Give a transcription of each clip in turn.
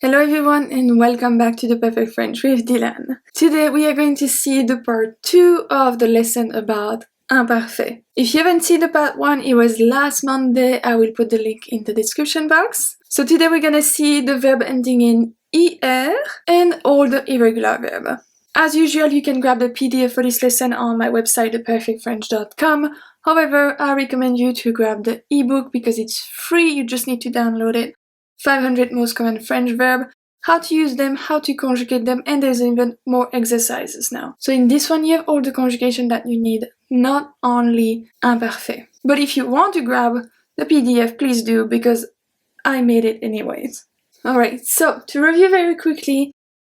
Hello everyone and welcome back to the Perfect French with Dylane. Today we are going to see the part 2 of the lesson about Imparfait. If you haven't seen the part 1, it was last Monday. I will put the link in the description box. So today we're gonna see the verb ending in IR and all the irregular verb. As usual, you can grab the PDF for this lesson on my website, theperfectfrench.com. However, I recommend you to grab the ebook because it's free, you just need to download it. 500 most common French verbs, how to use them, how to conjugate them, and there's even more exercises now. So in this one you have all the conjugation that you need, not only imparfait. But if you want to grab the PDF, please do, because I made it anyways. Alright, so to review very quickly,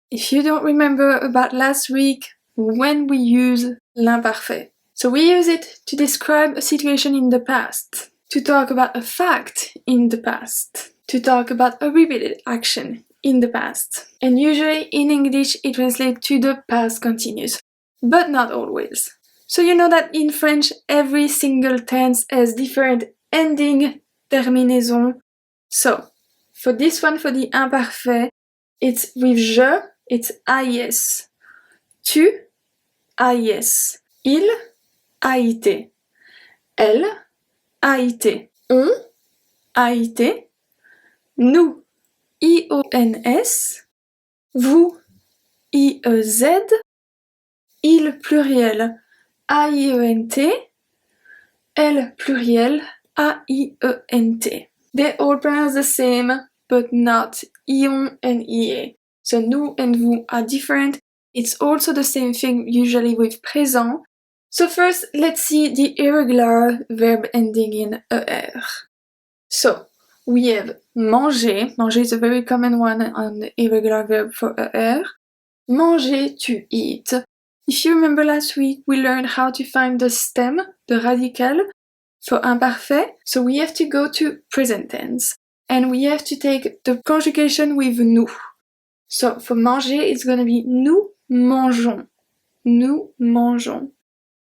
if you don't remember about last week, when we use l'imparfait. So we use it to describe a situation in the past, to talk about a fact in the past, to talk about a repeated action in the past. And usually in English it translates to the past continuous, but not always. So you know that in French every single tense has different ending terminaisons. So for this one, for the imparfait, it's with je, it's AIS. Tu, AIS. Il, AIT. Elle, AIT. On, AIT. Nous, IONS, vous, IEZ, il pluriel, AIENT, elle pluriel, AIENT. They all pronounce the same, but not ion and IE. So nous and vous are different. It's also the same thing usually with présent. So first, let's see the irregular verb ending in ER. So, we have manger. Manger is a very common one on the irregular verb for ER. Manger, to eat. If you remember last week, we learned how to find the stem, the radical, for imparfait. So we have to go to present tense. And we have to take the conjugation with nous. So for manger, it's going to be nous mangeons. Nous mangeons.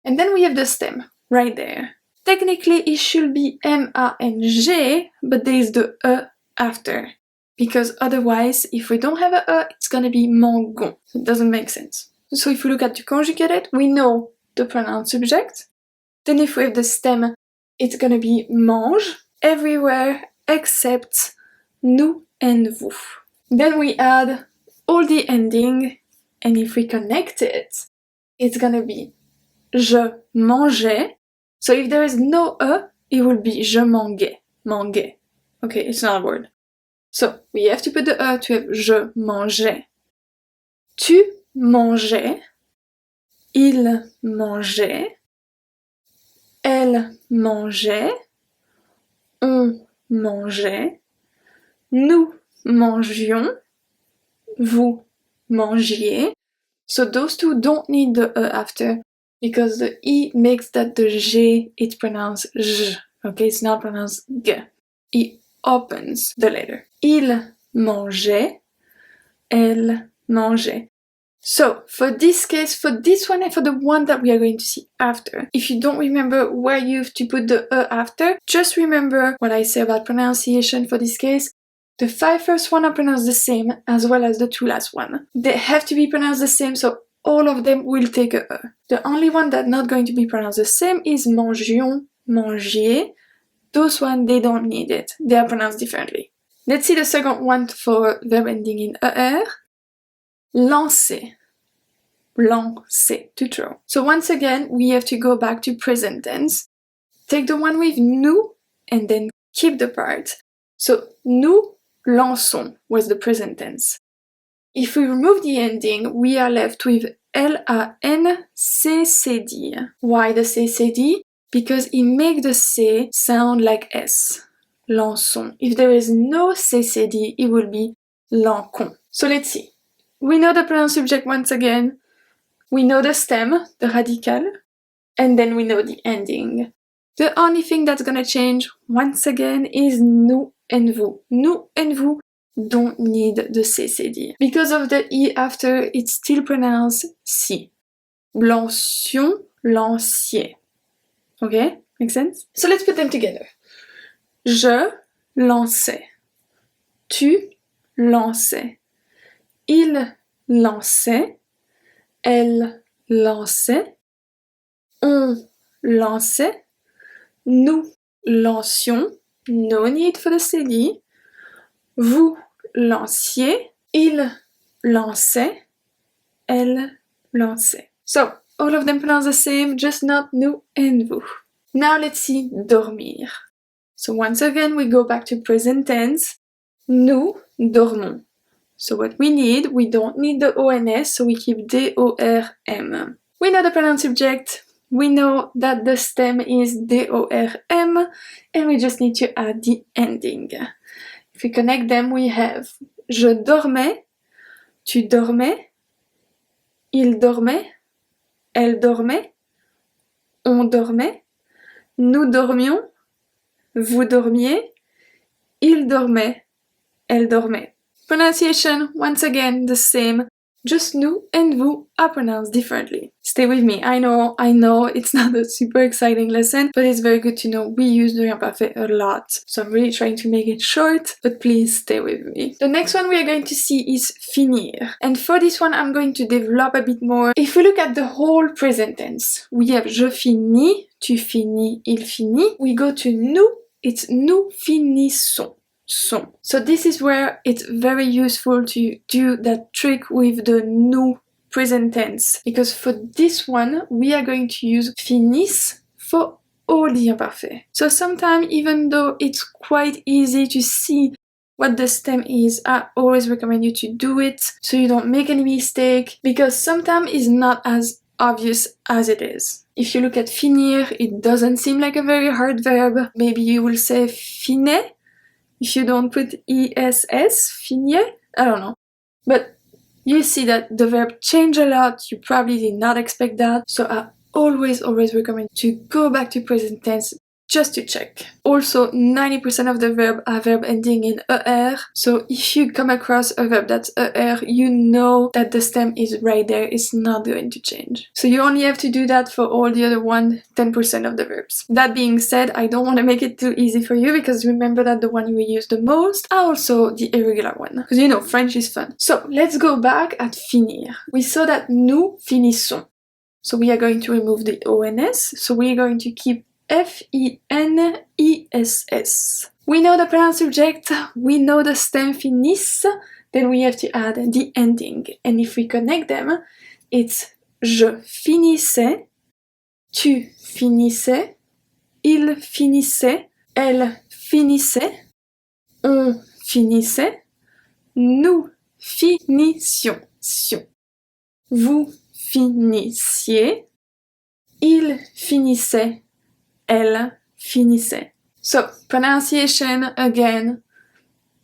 And then we have the stem, right there. Technically, it should be M-A-N-G, but there is the E after. Because otherwise, if we don't have a E, it's gonna be mangon. It doesn't make sense. So if we look at the conjugate, we know the pronoun subject. Then if we have the stem, it's gonna be mange, everywhere except nous and vous. Then we add all the ending, and if we connect it, it's gonna be je mangeais. So if there is no E, it will be je mangeais. Mangeais. Okay, it's not a word. So we have to put the E to have je mangeais. Tu mangeais. Il mangeait. Elle mangeait. On mangeait. Nous mangions. Vous mangiez. So those two don't need the E after, because the I makes that the G, it's pronounced J, okay? It's not pronounced G. It opens the letter. Il mangeait, elle mangeait. So, for this case, for this one and for the one that we are going to see after, if you don't remember where you have to put the E after, just remember what I say about pronunciation for this case. The 5 first one are pronounced the same, as well as the 2 last one. They have to be pronounced the same, so all of them will take a E. The only one that's not going to be pronounced the same is mangions, mangier. Those ones, they don't need it. They are pronounced differently. Let's see the second one for verb ending in ER. Lancer. Lancer, to throw. So once again, we have to go back to present tense. Take the one with nous, and then keep the part. So, nous lançons was the present tense. If we remove the ending, we are left with L-A-N-C-C-D. Why the C-C-D? Because it makes the C sound like S. Lançons. If there is no C-C-D, it will be lancons. So let's see. We know the pronoun subject once again. We know the stem, the radical. And then we know the ending. The only thing that's gonna change, once again, is nous and vous. Nous and vous don't need the CCD. Because of the I after, it's still pronounced si. Lancions, lancier. Okay? Make sense? So let's put them together. Je lançais. Tu lançait. Il lançait. Elle lançait. On lançait. Nous lancions. No need for the CD. Vous lanciez. Il lançait. Elle lançait. So, all of them pronounce the same, just not nous and vous. Now let's see dormir. So once again, we go back to present tense. Nous dormons. So what we need, we don't need the ONS, so we keep DORM. We know the pronoun subject. We know that the stem is DORM, and we just need to add the ending. If we connect them, we have je dormais, tu dormais, il dormait, elle dormait, on dormait, nous dormions, vous dormiez, il dormait, elle dormait. Pronunciation, once again, the same. Just nous and vous are pronounced differently. Stay with me. I know, it's not a super exciting lesson, but it's very good to know we use the imperfect a lot. So I'm really trying to make it short, but please stay with me. The next one we are going to see is finir. And for this one, I'm going to develop a bit more. If we look at the whole present tense, we have je finis, tu finis, il finit. We go to nous, it's nous finissons. So this is where it's very useful to do that trick with the nous present tense, because for this one we are going to use finissent for all the imperfect. So sometimes, even though it's quite easy to see what the stem is, I always recommend you to do it so you don't make any mistake, because sometimes it's not as obvious as it is. If you look at finir, it doesn't seem like a very hard verb. Maybe you will say finet if you don't put ESS, finir, I don't know. But you see that the verb change a lot, you probably did not expect that, so I always recommend to go back to present tense just to check. Also, 90% of the verb are verb ending in er, so if you come across a verb that's er, you know that the stem is right there, it's not going to change. So you only have to do that for all the other 10% of the verbs. That being said, I don't want to make it too easy for you, because remember that the one you will use the most are also the irregular one. Because you know, French is fun. So let's go back at finir. We saw that nous finissons. So we are going to remove the ONS, so we are going to keep F-I-N-I-S-S. We know the pronoun subject, we know the stem finisse, then we have to add the ending. And if we connect them, it's je finissais, tu finissais, il finissait, elle finissait, on finissait, nous finissions, vous finissiez, il finissait, elle finissait. So, pronunciation again.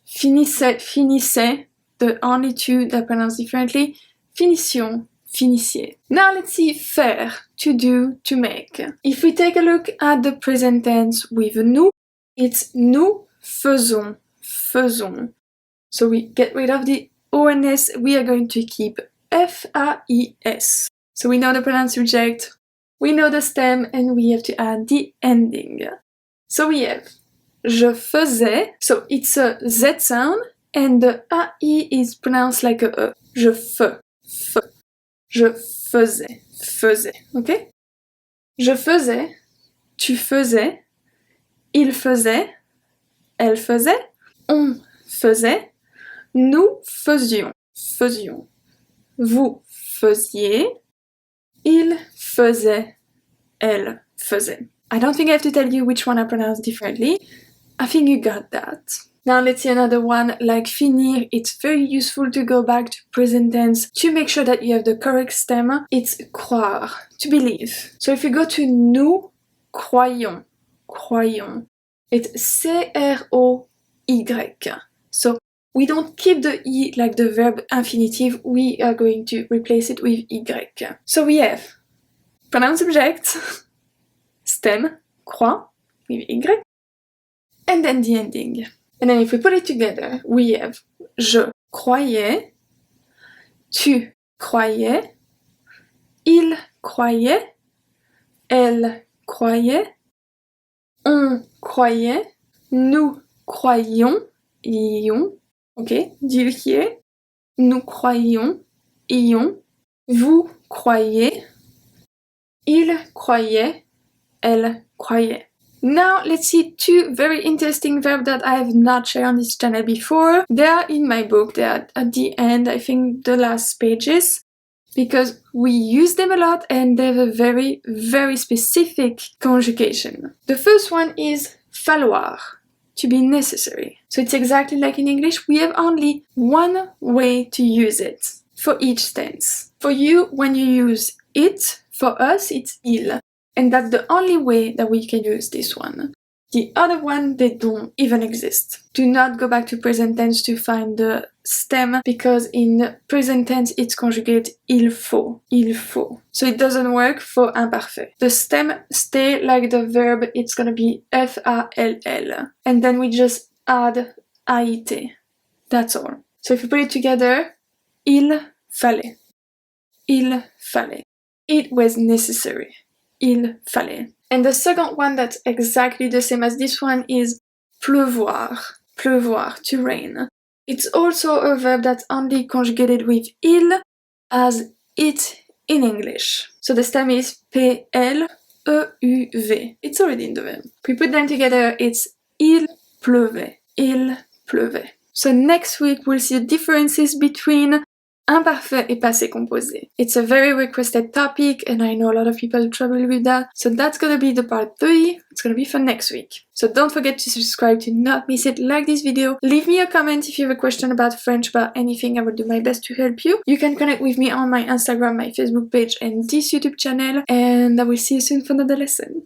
Finissait, the only two that pronounce differently. Finissions, finissiez. Now let's see faire, to do, to make. If we take a look at the present tense with nous, it's nous faisons. So we get rid of the ONS, we are going to keep F-A-I-S. So we know the pronoun subject, we know the stem, and we have to add the ending. So we have je faisais, so it's a Z sound, and the AI is pronounced like a E. Je fais. Je faisais, okay? Je faisais, tu faisais, il faisait, elle faisait, on faisait, nous faisions. Vous faisiez, il faisait, elle faisait. I don't think I have to tell you which one I pronounce differently. I think you got that. Now let's see another one, like finir. It's very useful to go back to present tense to make sure that you have the correct stem. It's croire, to believe. So if you go to nous croyons, it's C-R-O-Y. So we don't keep the I like the verb infinitive, we are going to replace it with Y. So we have pronoun subject, stem, croix, with Y, and then the ending. And then if we put it together, we have je croyais, tu croyais, il croyait, elle croyait, on croyait, nous croyions, Ok, do you hear? Nous croyons, ions. Vous croyez. Il croyait, elle croyait. Now let's see two very interesting verbs that I have not shared on this channel before. They are in my book, they are at the end, I think the last pages, because we use them a lot and they have a very, very specific conjugation. The first one is falloir, to be necessary. So it's exactly like in English, we have only one way to use it for each tense. For you, when you use it, for us, it's il. And that's the only way that we can use this one. The other one, they don't even exist. Do not go back to present tense to find the stem, because in present tense it's conjugate il faut. So it doesn't work for imparfait. The stem stay like the verb, it's gonna be F-A-L-L. And then we just add AIT. That's all. So if you put it together, il fallait. Il fallait. It was necessary. Il fallait. And the second one that's exactly the same as this one is pleuvoir. Pleuvoir, to rain. It's also a verb that's only conjugated with il as it in English. So the stem is P-L-E-U-V. It's already in the verb. If we put them together, it's il pleuvait. Il pleuvait. So next week we'll see the differences between imparfait et passé composé. It's a very requested topic and I know a lot of people trouble with that. So that's gonna be the part 3. It's gonna be for next week. So don't forget to subscribe to not miss it. Like this video. Leave me a comment if you have a question about French, about anything. I will do my best to help you. You can connect with me on my Instagram, my Facebook page and this YouTube channel. And I will see you soon for another lesson.